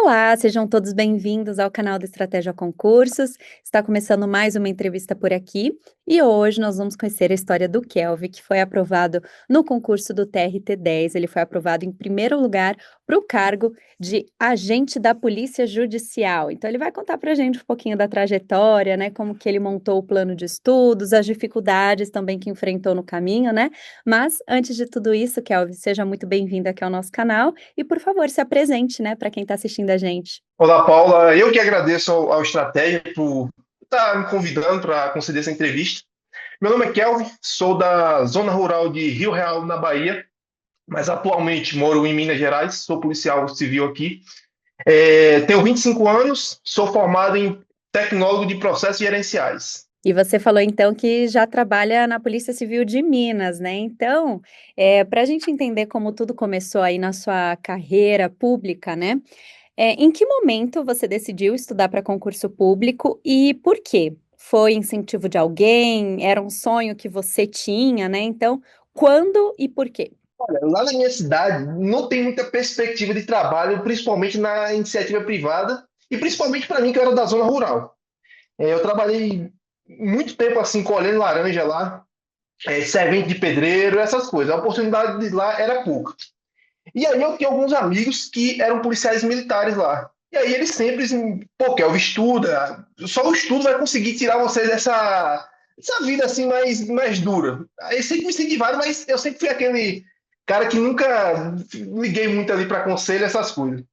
Olá, sejam todos bem-vindos ao canal da Estratégia Concursos. Está começando mais uma entrevista por aqui e hoje nós vamos conhecer a história do Kelvin, que foi aprovado no concurso do TRT-10. Ele foi aprovado em primeiro lugar para o cargo de agente da Polícia Judicial. Então ele vai contar para a gente um pouquinho da trajetória, né, como que ele montou o plano de estudos, as dificuldades também que enfrentou no caminho, né? Mas antes de tudo isso, Kelvin, seja muito bem-vindo aqui ao nosso canal. E, por favor, se apresente, né, para quem está assistindo a gente. Olá, Paula. Eu que agradeço ao Estratégia por estar me convidando para conceder essa entrevista. Meu nome é Kelvin, sou da zona rural de Rio Real, na Bahia, mas atualmente moro em Minas Gerais, sou policial civil aqui. Tenho 25 anos, sou formado em tecnólogo de processos gerenciais. E você falou, então, que já trabalha na Polícia Civil de Minas, né? Então, para a gente entender como tudo começou aí na sua carreira pública, né? Em que momento você decidiu estudar para concurso público e por quê? Foi incentivo de alguém? Era um sonho que você tinha, né? Então, quando e por quê? Lá na minha cidade não tem muita perspectiva de trabalho, principalmente na iniciativa privada e principalmente para mim que eu era da zona rural. Eu trabalhei muito tempo assim colhendo laranja lá, servente de pedreiro, essas coisas. A oportunidade de lá era pouca. E aí eu tinha alguns amigos que eram policiais militares lá. E aí eles sempre assim, pô, Kelvin, estuda, só o estudo vai conseguir tirar você dessa vida assim mais dura. Aí eles sempre me incentivaram, mas eu sempre fui aquele cara que nunca liguei muito ali para conselho, essas coisas.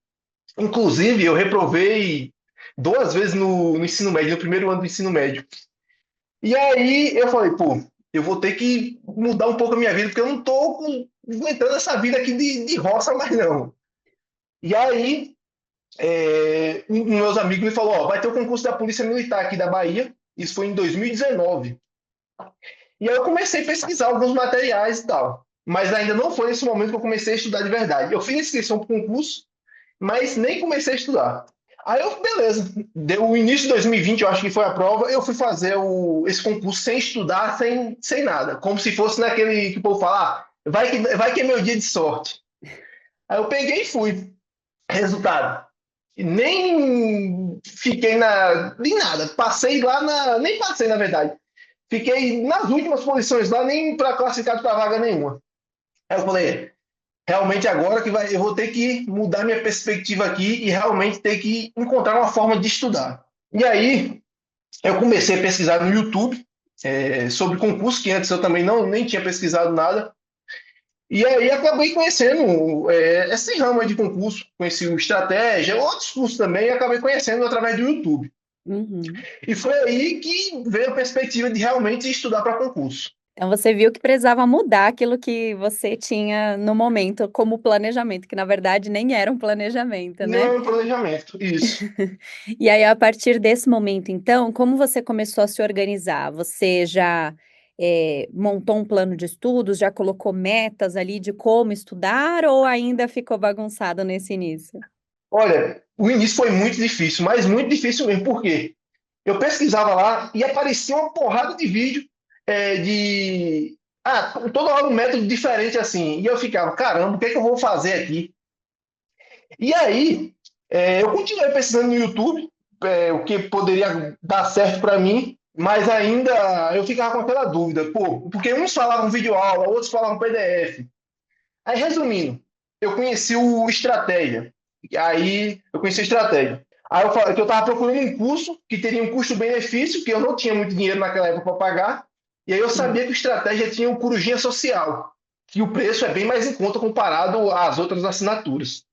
Inclusive, eu reprovei duas vezes no ensino médio, no primeiro ano do ensino médio. E aí eu falei, pô, eu vou ter que mudar um pouco a minha vida, porque eu não tô aguentando essa vida aqui de roça mais não. E aí, um dos meus amigos me falou, ó, vai ter o concurso da Polícia Militar aqui da Bahia, isso foi em 2019. E aí eu comecei a pesquisar alguns materiais e tal. Mas ainda não foi nesse momento que eu comecei a estudar de verdade. Eu fiz a inscrição para o concurso, mas nem comecei a estudar. Aí eu, beleza, deu o início de 2020, eu acho que foi a prova, eu fui fazer esse concurso sem estudar, sem nada, como se fosse naquele que o povo fala, vai que é meu dia de sorte. Aí eu peguei e fui. Resultado, nem fiquei nem nada, passei lá nem passei na verdade, fiquei nas últimas posições lá, nem para classificado para vaga nenhuma. Aí eu falei, realmente agora eu vou ter que mudar minha perspectiva aqui e realmente ter que encontrar uma forma de estudar. E aí eu comecei a pesquisar no YouTube sobre concurso, que antes eu também nem tinha pesquisado nada. E aí acabei conhecendo esse ramo aí de concurso, conheci o Estratégia, outros cursos também, e acabei conhecendo através do YouTube. Uhum. E foi aí que veio a perspectiva de realmente estudar para concurso. Então você viu que precisava mudar aquilo que você tinha no momento como planejamento, que na verdade nem era um planejamento, Não né? é um planejamento, isso. E aí, a partir desse momento, então, como você começou a se organizar? Você já montou um plano de estudos, já colocou metas ali de como estudar, ou ainda ficou bagunçado nesse início? Olha, o início foi muito difícil, mas muito difícil mesmo, por quê? Eu pesquisava lá e aparecia uma porrada de vídeo de. Ah, toda hora um método diferente assim. E eu ficava, caramba, o que é que eu vou fazer aqui? E aí, eu continuei pesquisando no YouTube o que poderia dar certo para mim, mas ainda eu ficava com aquela dúvida, pô, porque uns falavam videoaula, outros falavam PDF. Aí, resumindo, eu conheci o Estratégia. E aí, eu conheci a Estratégia. Aí eu falei que eu estava procurando um curso que teria um custo-benefício, que eu não tinha muito dinheiro naquela época para pagar. E aí eu sabia que o Estratégia tinha um Corujinha Social, que o preço é bem mais em conta comparado às outras assinaturas.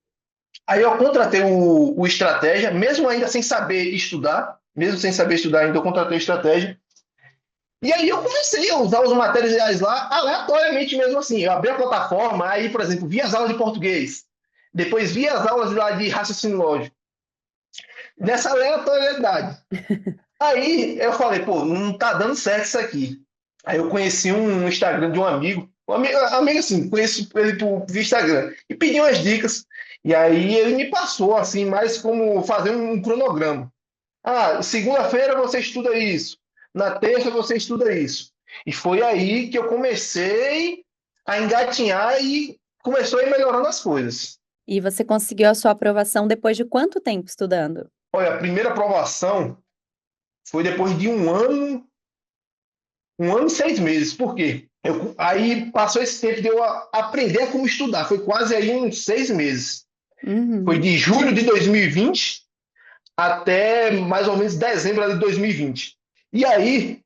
Aí eu contratei o Estratégia, mesmo ainda sem saber estudar, mesmo sem saber estudar ainda, eu contratei o Estratégia. E aí eu comecei a usar os materiais lá aleatoriamente mesmo assim. Eu abri a plataforma, aí, por exemplo, vi as aulas de português. Depois vi as aulas lá de raciocínio lógico. Nessa aleatoriedade. Aí eu falei, pô, não tá dando certo isso aqui. Aí eu conheci um Instagram de um amigo assim, conheci ele por Instagram. E pedi umas dicas. E aí ele me passou, assim, mais como fazer um cronograma. Ah, segunda-feira você estuda isso. Na terça você estuda isso. E foi aí que eu comecei a engatinhar e começou a ir melhorando as coisas. E você conseguiu a sua aprovação depois de quanto tempo estudando? Olha, a primeira aprovação foi depois de 1 ano e 6 meses. Por quê? Aí passou esse tempo de eu aprender a como estudar. Foi quase aí uns 6 meses. Foi Uhum. de julho de 2020 até mais ou menos dezembro de 2020. E aí,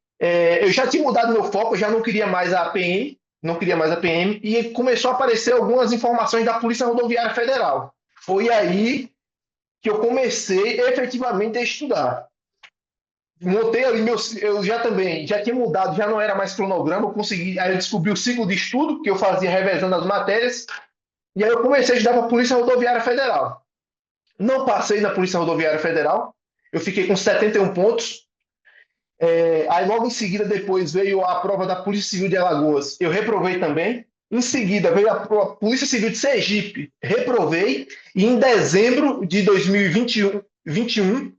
eu já tinha mudado meu foco, eu já não queria mais a PM, não queria mais a PM, e começou a aparecer algumas informações da Polícia Rodoviária Federal. Foi aí que eu comecei efetivamente a estudar. Montei ali eu já também, já tinha mudado, já não era mais cronograma, eu consegui, aí eu descobri o ciclo de estudo, que eu fazia revezando as matérias, e aí eu comecei a estudar para a Polícia Rodoviária Federal. Não passei na Polícia Rodoviária Federal, eu fiquei com 71 pontos. Aí logo em seguida, depois veio a prova da Polícia Civil de Alagoas, eu reprovei também. Em seguida veio a Polícia Civil de Sergipe, reprovei. E em dezembro de 2021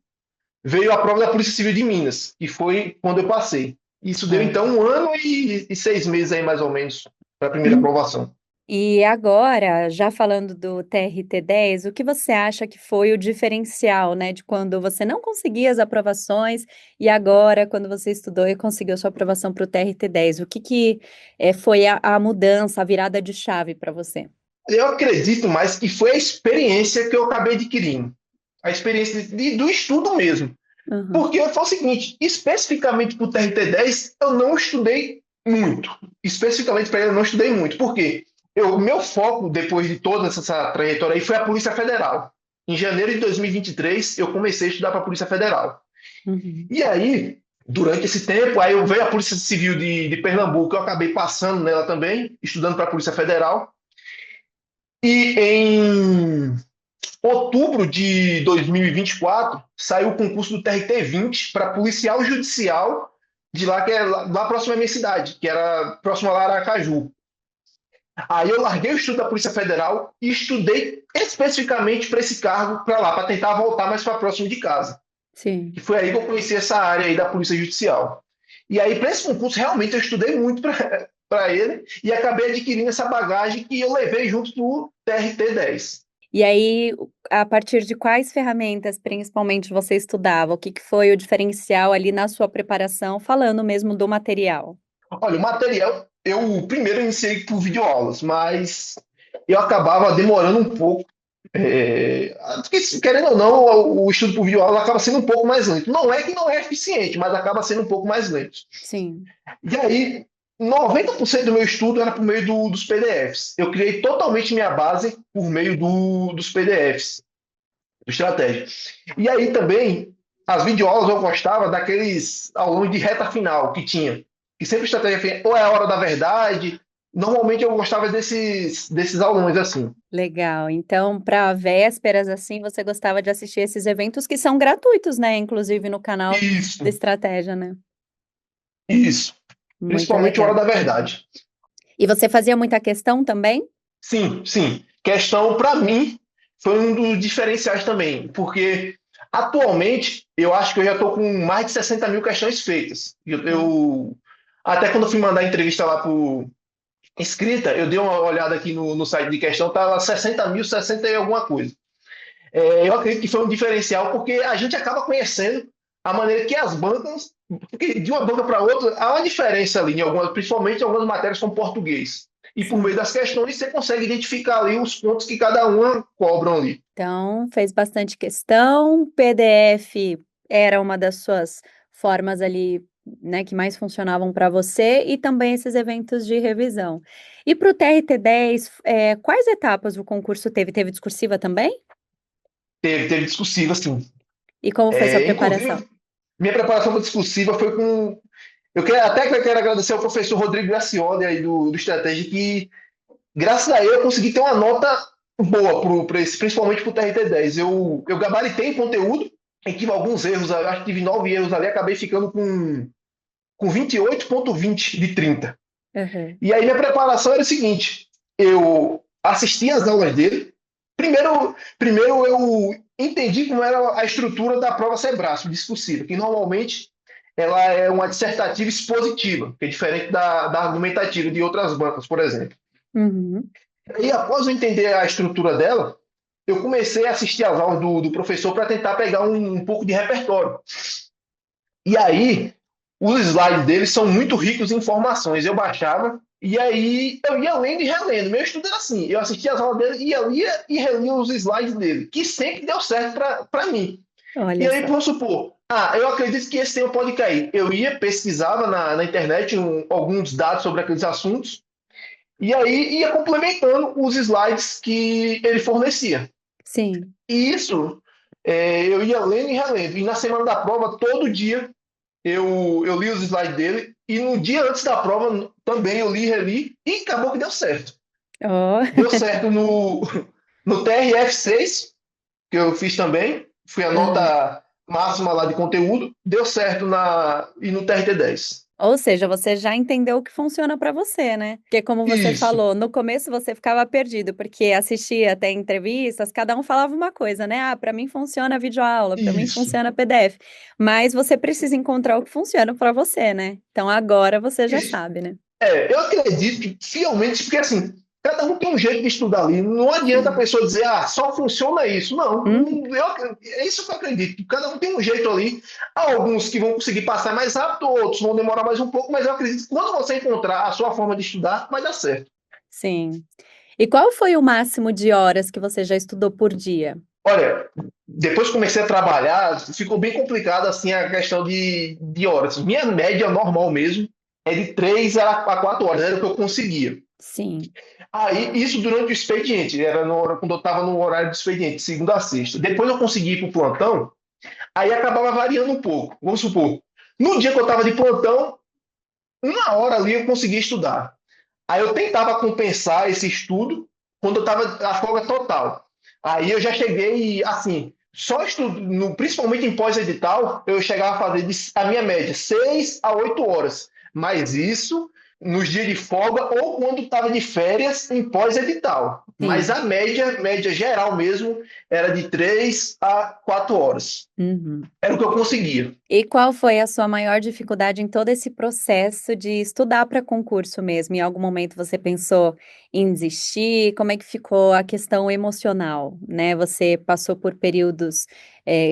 veio a prova da Polícia Civil de Minas, que foi quando eu passei. Isso deu então 1 ano e 6 meses aí, mais ou menos, para a primeira aprovação. E agora, já falando do TRT-10, o que você acha que foi o diferencial, né, de quando você não conseguia as aprovações e agora, quando você estudou e conseguiu sua aprovação para o TRT-10? O que foi a mudança, a virada de chave para você? Eu acredito mais que foi a experiência que eu acabei adquirindo. A experiência do estudo mesmo. Uhum. Porque foi o seguinte, especificamente para o TRT-10, eu não estudei muito. Especificamente para ele, eu não estudei muito. Por quê? Meu foco, depois de toda essa trajetória aí, foi a Polícia Federal. Em janeiro de 2023, eu comecei a estudar para a Polícia Federal. Uhum. E aí, durante esse tempo, aí eu veio a Polícia Civil de Pernambuco, eu acabei passando nela também, estudando para a Polícia Federal. E em outubro de 2024, saiu o concurso do TRT-20 para policial judicial de lá, que é lá próximo à minha cidade, que era próximo a Aracaju. Aí eu larguei o estudo da Polícia Federal e estudei especificamente para esse cargo para lá, para tentar voltar mais para próximo de casa. Sim. E foi aí que eu conheci essa área aí da Polícia Judicial. E aí, para esse concurso, realmente eu estudei muito para ele e acabei adquirindo essa bagagem que eu levei junto do TRT-10. E aí, a partir de quais ferramentas, principalmente, você estudava? O que foi o diferencial ali na sua preparação, falando mesmo do material? Olha, o material, eu primeiro iniciei por videoaulas, mas eu acabava demorando um pouco. Porque, querendo ou não, o estudo por videoaula acaba sendo um pouco mais lento. Não é que não é eficiente, mas acaba sendo um pouco mais lento. Sim. E aí, 90% do meu estudo era por meio dos PDFs. Eu criei totalmente minha base por meio dos PDFs, do estratégia. E aí também, as videoaulas eu gostava daqueles aulões de reta final que tinha. Que sempre estratégia ou é a hora da verdade. Normalmente eu gostava desses aulões assim. Legal. Então, para vésperas, assim, você gostava de assistir esses eventos que são gratuitos, né? Inclusive no canal Isso, da Estratégia, né? isso. Muito Principalmente a hora legal. da verdade. E você fazia muita questão também? Sim, sim. Questão, para mim, foi um dos diferenciais também, porque atualmente eu acho que eu já estou com mais de 60 mil questões feitas. Até quando eu fui mandar a entrevista lá por escrita, eu dei uma olhada aqui no site de questão, estava 60 mil, 60 e alguma coisa. Eu acredito que foi um diferencial, porque a gente acaba conhecendo a maneira que as bancas, porque de uma banca para outra, há uma diferença ali, principalmente em algumas matérias com português. E por meio Sim. das questões, você consegue identificar ali os pontos que cada uma cobram ali. Então, fez bastante questão. PDF era uma das suas formas ali, né, que mais funcionavam para você, e também esses eventos de revisão. E para o TRT-10, quais etapas o concurso teve? Teve discursiva também? Teve discursiva, sim. E como foi sua preparação? Inclusive, minha preparação para discursiva foi com. Quero agradecer ao professor Rodrigo Gracioli aí do Estratégia, que graças a ele eu consegui ter uma nota boa principalmente para o TRT-10. Eu gabaritei o conteúdo e tive alguns erros, eu acho que tive 9 erros ali, acabei ficando com 28,20 de 30. Aham. E aí minha preparação era o seguinte, eu assisti às aulas dele, primeiro eu entendi como era a estrutura da prova Sebrae, discursiva, que normalmente ela é uma dissertativa expositiva, que é diferente da argumentativa de outras bancas, por exemplo. Uhum. E após eu entender a estrutura dela, eu comecei a assistir às aulas do professor para tentar pegar um pouco de repertório. E aí, os slides dele são muito ricos em informações. Eu baixava e aí eu ia lendo e relendo. Meu estudo era assim: eu assistia as aulas dele, ia lia e relia os slides dele, que sempre deu certo para mim. E Olha aí, só. vamos supor, eu acredito que esse tema pode cair. Eu ia, pesquisava na internet alguns dados sobre aqueles assuntos, e aí ia complementando os slides que ele fornecia. Sim. E isso eu ia lendo e relendo. E na semana da prova, todo dia, eu li os slides dele, e no dia antes da prova também eu li e reli, e acabou que deu certo. Oh, Deu certo no TRF6, que eu fiz também, fui a aham. nota máxima lá de conteúdo, deu certo e no TRT10. Ou seja, você já entendeu o que funciona para você, né? Porque como você Isso, falou, no começo você ficava perdido, porque assistia até entrevistas, cada um falava uma coisa, né? Ah, para mim funciona videoaula, para mim isso. funciona PDF. Mas você precisa encontrar o que funciona para você, né? Então agora você já Isso. sabe, né? Eu acredito fielmente, porque assim, cada um tem um jeito de estudar ali. Não adianta a Sim. pessoa dizer, só funciona isso. Não, Hum, é isso que eu acredito. Cada um tem um jeito ali. Há alguns que vão conseguir passar mais rápido, outros vão demorar mais um pouco, mas eu acredito que quando você encontrar a sua forma de estudar, vai dar certo. sim. E qual foi o máximo de horas que você já estudou por dia? Olha, depois que comecei a trabalhar, ficou bem complicado assim a questão de horas. Minha média normal mesmo é de 3 a 4 horas, era o que eu conseguia. Sim, Aí, isso durante o expediente, era quando eu estava no horário do expediente, segunda a sexta. Depois eu consegui ir para o plantão, aí acabava variando um pouco. Vamos supor, no dia que eu estava de plantão, uma hora ali eu conseguia estudar. Aí eu tentava compensar esse estudo quando eu estava a folga total. Aí eu já cheguei, assim, só estudo, principalmente em pós-edital, eu chegava a fazer a minha média 6 a 8 horas. Mas isso nos dias de folga ou quando estava de férias em pós-edital. Mas sim. a média geral mesmo, era de 3 a 4 horas. Uhum. Era o que eu conseguia. E qual foi a sua maior dificuldade em todo esse processo de estudar para concurso mesmo? Em algum momento você pensou em desistir? Como é que ficou a questão emocional, né? Você passou por períodos,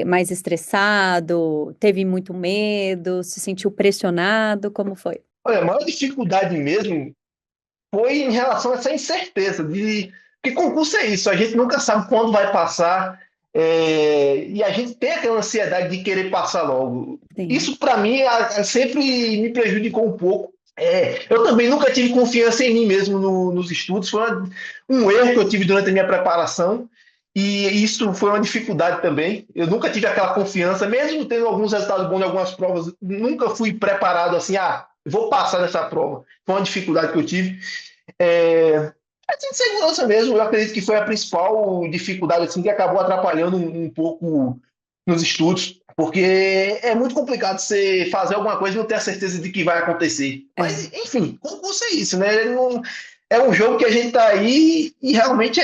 mais estressado, teve muito medo, se sentiu pressionado, como foi? Olha, a maior dificuldade mesmo foi em relação a essa incerteza de que concurso é isso, a gente nunca sabe quando vai passar, e a gente tem aquela ansiedade de querer passar logo. Sim. Isso para mim sempre me prejudicou um pouco. Eu também nunca tive confiança em mim mesmo nos estudos, foi um erro que eu tive durante a minha preparação. E isso foi uma dificuldade também. Eu nunca tive aquela confiança, mesmo tendo alguns resultados bons em algumas provas, nunca fui preparado assim, vou passar nessa prova. Foi uma dificuldade que eu tive. A insegurança mesmo, eu acredito que foi a principal dificuldade assim, que acabou atrapalhando um pouco nos estudos, porque é muito complicado você fazer alguma coisa e não ter a certeza de que vai acontecer. Mas, É. enfim, concurso é isso, né? É um jogo que a gente tá aí e realmente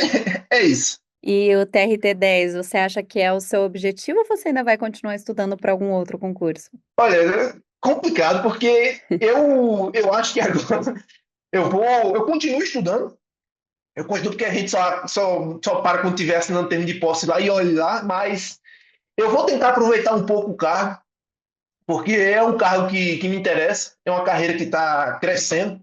é isso. E o TRT-10, você acha que é o seu objetivo ou você ainda vai continuar estudando para algum outro concurso? Olha, é complicado porque eu acho que agora eu continuo estudando. Eu continuo porque a gente só para quando tiver assinando termo de posse lá e olhe lá, mas eu vou tentar aproveitar um pouco o cargo, porque é um cargo que me interessa, é uma carreira que está crescendo.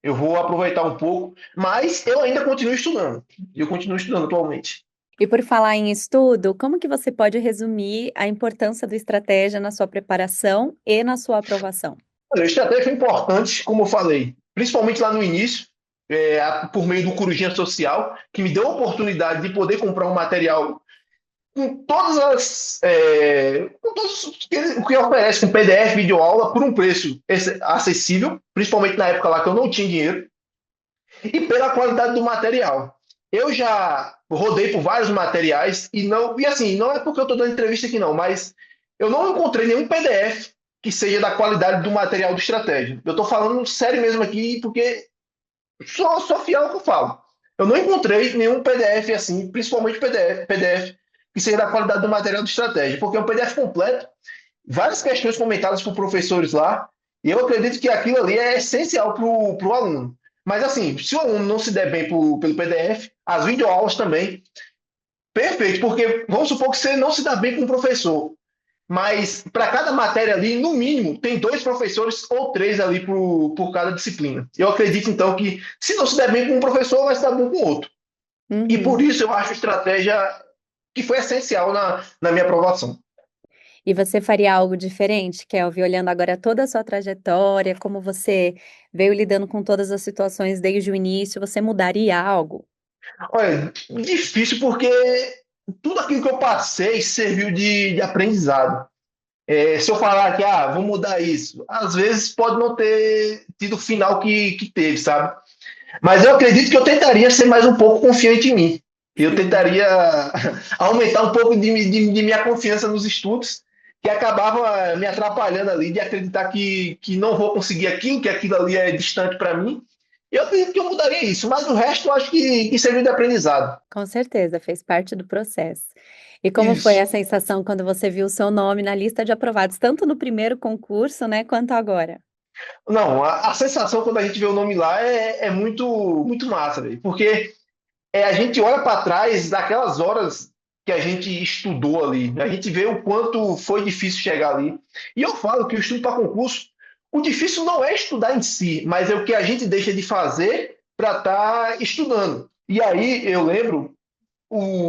Eu vou aproveitar um pouco, mas eu ainda continuo estudando. Eu continuo estudando atualmente. E por falar em estudo, como que você pode resumir a importância do estratégia na sua preparação e na sua aprovação? A estratégia foi importante, como eu falei, principalmente lá no início, por meio do Corujinha Social, que me deu a oportunidade de poder comprar um material com todos o que oferece, com PDF, videoaula, por um preço acessível, principalmente na época lá que eu não tinha dinheiro, e pela qualidade do material. Eu já rodei por vários materiais e assim, não é porque eu estou dando entrevista aqui não, mas eu não encontrei nenhum PDF que seja da qualidade do material de estratégia. Eu estou falando sério mesmo aqui porque sou fiel ao que eu falo. Eu não encontrei nenhum PDF assim, principalmente PDF que seja da qualidade do material de estratégia, porque é um PDF completo, várias questões comentadas por professores lá, e eu acredito que aquilo ali é essencial para o aluno. Mas assim, se o aluno não se der bem pelo PDF, as videoaulas também, Perfeito, porque vamos supor que você não se dá bem com o professor, mas para cada matéria ali, no mínimo, tem dois professores ou três ali por cada disciplina. Eu acredito, então, que se não se der bem com um professor, vai se dar bem com outro. E por Uhum. isso eu acho a estratégia que foi essencial na minha aprovação. E você faria algo diferente, Kelvin, olhando agora toda a sua trajetória, como você veio lidando com todas as situações desde o início, você mudaria algo? Olha, difícil porque tudo aquilo que eu passei serviu de aprendizado. Se eu falar que vou mudar isso, às vezes pode não ter tido o final que teve, sabe? Mas eu acredito que eu tentaria ser mais um pouco confiante em mim. Eu Sim. tentaria aumentar um pouco de minha confiança nos estudos, que acabava me atrapalhando ali, de acreditar que não vou conseguir aquilo, que aquilo ali é distante para mim. Eu acredito que eu mudaria isso, mas o resto eu acho que serviu de aprendizado. Com certeza, fez parte do processo. E como foi Isso. a sensação quando você viu o seu nome na lista de aprovados, tanto no primeiro concurso, né, quanto agora? Não, a sensação quando a gente vê o nome lá é muito, muito massa, véio, porque a gente olha para trás daquelas horas que a gente estudou ali, a gente vê o quanto foi difícil chegar ali. E eu falo que o estudo para concurso, o difícil não é estudar em si, mas é o que a gente deixa de fazer para estar estudando. E aí eu lembro,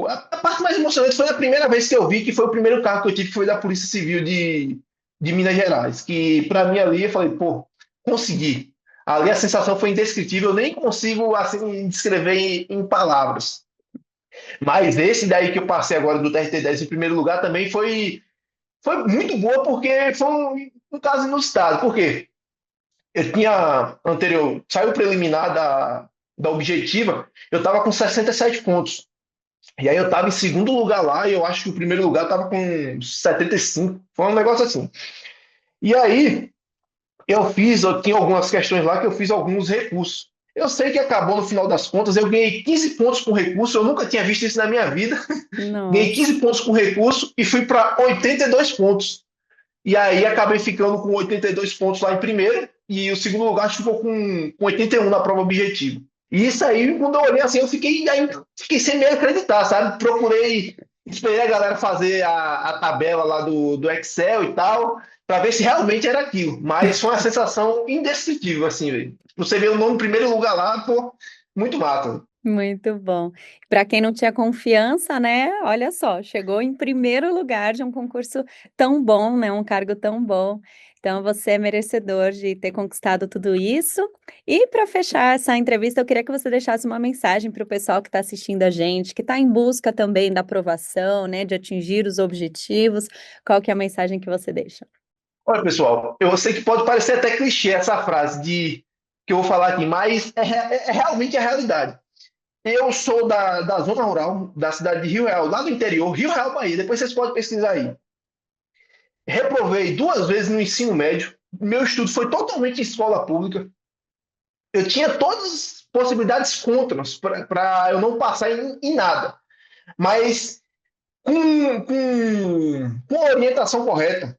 a parte mais emocionante foi a primeira vez que eu vi, que foi o primeiro carro que eu tive, que foi da Polícia Civil de Minas Gerais, que para mim ali eu falei, pô, consegui. Ali a sensação foi indescritível, eu nem consigo assim descrever em palavras. Mas esse daí que eu passei agora do TRT-10 em primeiro lugar também foi muito boa, porque foi um caso inusitado. Por quê? Eu tinha anterior, saiu preliminar da objetiva, eu estava com 67 pontos. E aí eu estava em segundo lugar lá, e eu acho que o primeiro lugar estava com 75. Foi um negócio assim. E aí eu tinha algumas questões lá que eu fiz alguns recursos. Eu sei que acabou no final das contas, eu ganhei 15 pontos com recurso, eu nunca tinha visto isso na minha vida. Ganhei Nossa, 15 pontos com recurso e fui para 82 pontos. E aí acabei ficando com 82 pontos lá em primeiro e o segundo lugar ficou com 81 na prova objetiva. E isso aí, quando eu olhei assim, fiquei sem me acreditar, sabe? Procurei, esperei a galera fazer a tabela lá do Excel e tal, para ver se realmente era aquilo. Mas foi uma sensação indescritível, assim, velho. Você vê o nome em primeiro lugar lá, pô, muito mata. muito bom. Para quem não tinha confiança, né, olha só, chegou em primeiro lugar de um concurso tão bom, né, um cargo tão bom. Então você é merecedor de ter conquistado tudo isso. E para fechar essa entrevista, eu queria que você deixasse uma mensagem para o pessoal que está assistindo a gente, que está em busca também da aprovação, né, de atingir os objetivos. Qual que é a mensagem que você deixa? Olha, pessoal, eu sei que pode parecer até clichê essa frase que eu vou falar aqui, mas é realmente a realidade. Eu sou da zona rural, da cidade de Rio Real, lá do interior, Rio Real, Bahia. Depois vocês podem pesquisar aí. Reprovei duas vezes no ensino médio. Meu estudo foi totalmente em escola pública. Eu tinha todas as possibilidades contras para eu não passar em nada. Mas com a orientação correta,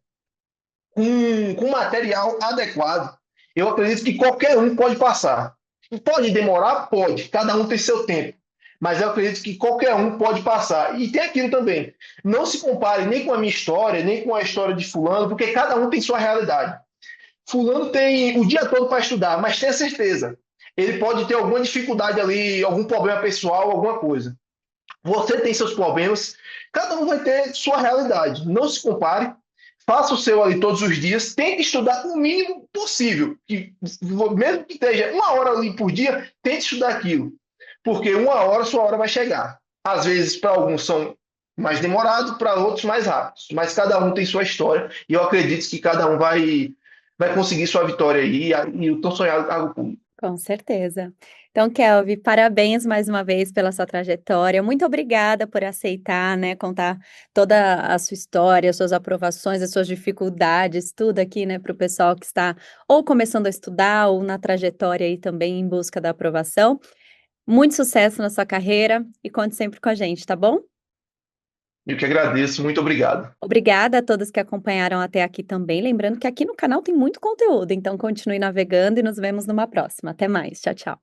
com material adequado, eu acredito que qualquer um pode passar. Pode demorar? Pode. Cada um tem seu tempo. Mas eu acredito que qualquer um pode passar. E tem aquilo também. Não se compare nem com a minha história, nem com a história de Fulano, porque cada um tem sua realidade. Fulano tem o dia todo para estudar, mas tenha certeza. Ele pode ter alguma dificuldade ali, algum problema pessoal, alguma coisa. Você tem seus problemas, cada um vai ter sua realidade. Não se compare, faça o seu ali todos os dias, tente estudar o mínimo possível. Mesmo que esteja uma hora ali por dia, tente estudar aquilo. Porque uma hora, sua hora vai chegar. Às vezes, para alguns são mais demorados, para outros mais rápidos. Mas cada um tem sua história e eu acredito que cada um vai conseguir sua vitória aí e o tão sonhado cargo público. Com certeza. Então, Kelvin, parabéns mais uma vez pela sua trajetória. Muito obrigada por aceitar, né, contar toda a sua história, as suas aprovações, as suas dificuldades, tudo aqui, né, para o pessoal que está ou começando a estudar ou na trajetória aí também em busca da aprovação. Muito sucesso na sua carreira e conte sempre com a gente, tá bom? Eu que agradeço, muito obrigado. Obrigada a todos que acompanharam até aqui também. Lembrando que aqui no canal tem muito conteúdo, então continue navegando e nos vemos numa próxima. Até mais. Tchau, tchau.